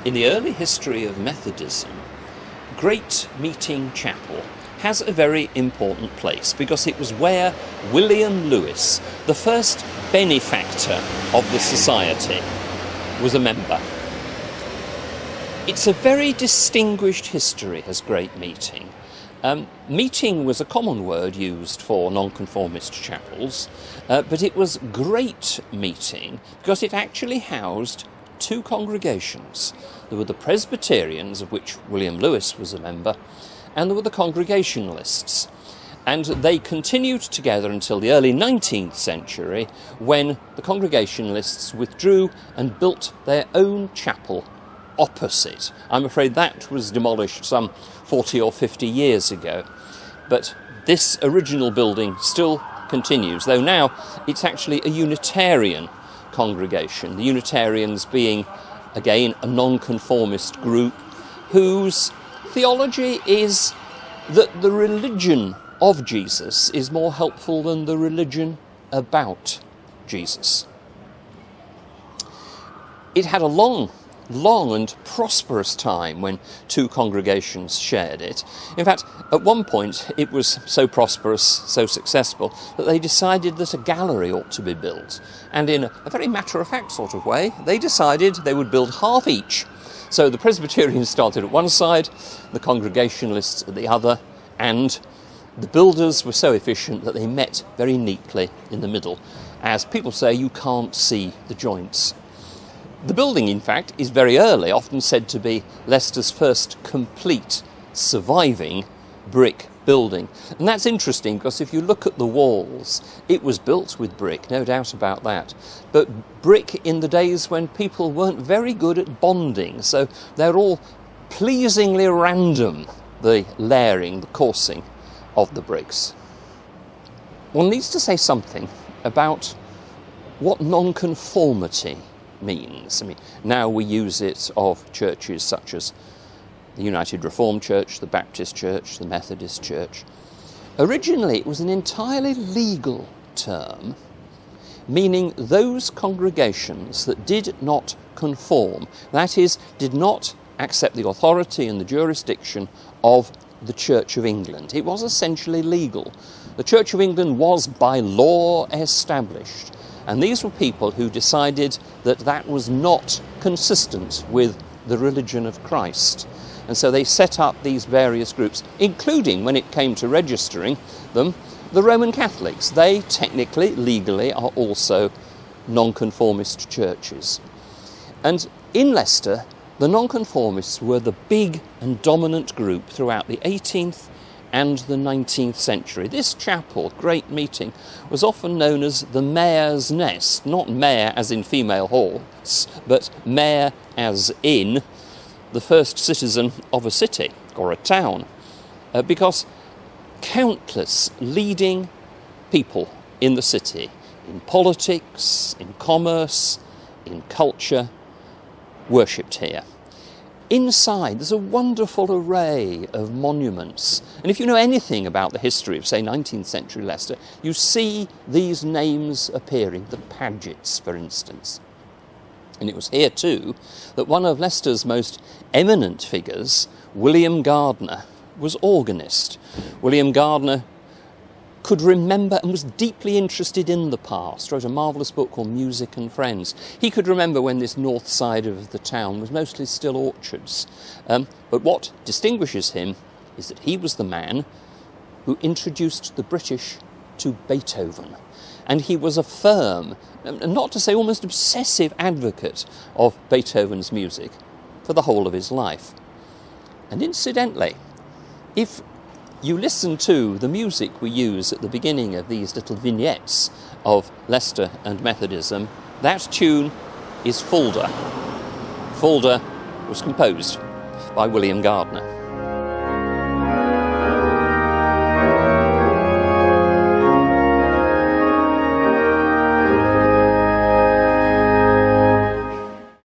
In the early history of Methodism, Great Meeting Chapel has a very important place because it was where William Lewis, the first benefactor of the society, was a member. It's a very distinguished history, has Great Meeting. Meeting was a common word used for non-conformist chapels, but it was Great Meeting because it actually housed two congregations. There were the Presbyterians, of which William Lewis was a member, and there were the Congregationalists. And they continued together until the early 19th century, when the Congregationalists withdrew and built their own chapel opposite. I'm afraid that was demolished some 40 or 50 years ago. But this original building still continues, though now it's actually a Unitarian congregation. The Unitarians being, again, a non-conformist group whose theology is that the religion of Jesus is more helpful than the religion about Jesus. It had a long and prosperous time when two congregations shared it. In fact, at one point it was so prosperous, so successful, that they decided that a gallery ought to be built. And in a very matter-of-fact sort of way, they decided they would build half each. So the Presbyterians started at one side, the Congregationalists at the other, and the builders were so efficient that they met very neatly in the middle. As people say, you can't see the joints. The building, in fact, is very early, often said to be Leicester's first complete surviving brick building. And that's interesting because if you look at the walls, it was built with brick, no doubt about that. But brick in the days when people weren't very good at bonding, so they're all pleasingly random, the layering, the coursing of the bricks. One needs to say something about what non-conformity means. I mean, now we use it of churches such as the United Reformed Church, the Baptist Church, the Methodist Church. Originally, it was an entirely legal term, meaning those congregations that did not conform, that is, did not accept the authority and the jurisdiction of the Church of England. It was essentially legal. The Church of England was by law established. And these were people who decided that that was not consistent with the religion of Christ. And so they set up these various groups, including, when it came to registering them, the Roman Catholics. They technically, legally, are also non-conformist churches. And in Leicester, the non-conformists were the big and dominant group throughout the 18th and the 19th century. This chapel, Great Meeting, was often known as the Mayor's Nest, not mayor as in female horse, but mayor as in the first citizen of a city or a town, because countless leading people in the city, in politics, in commerce, in culture, worshipped here. Inside, there's a wonderful array of monuments. And if you know anything about the history of, say, 19th century Leicester, you see these names appearing, the Pagets, for instance. And it was here, too, that one of Leicester's most eminent figures, William Gardiner, was organist. William Gardiner could remember and was deeply interested in the past, wrote a marvellous book called Music and Friends. He could remember when this north side of the town was mostly still orchards. But what distinguishes him is that he was the man who introduced the British to Beethoven. And he was a firm, not to say almost obsessive advocate of Beethoven's music for the whole of his life. And incidentally, if you listen to the music we use at the beginning of these little vignettes of Leicester and Methodism, that tune is Fulda. Fulda was composed by William Gardiner.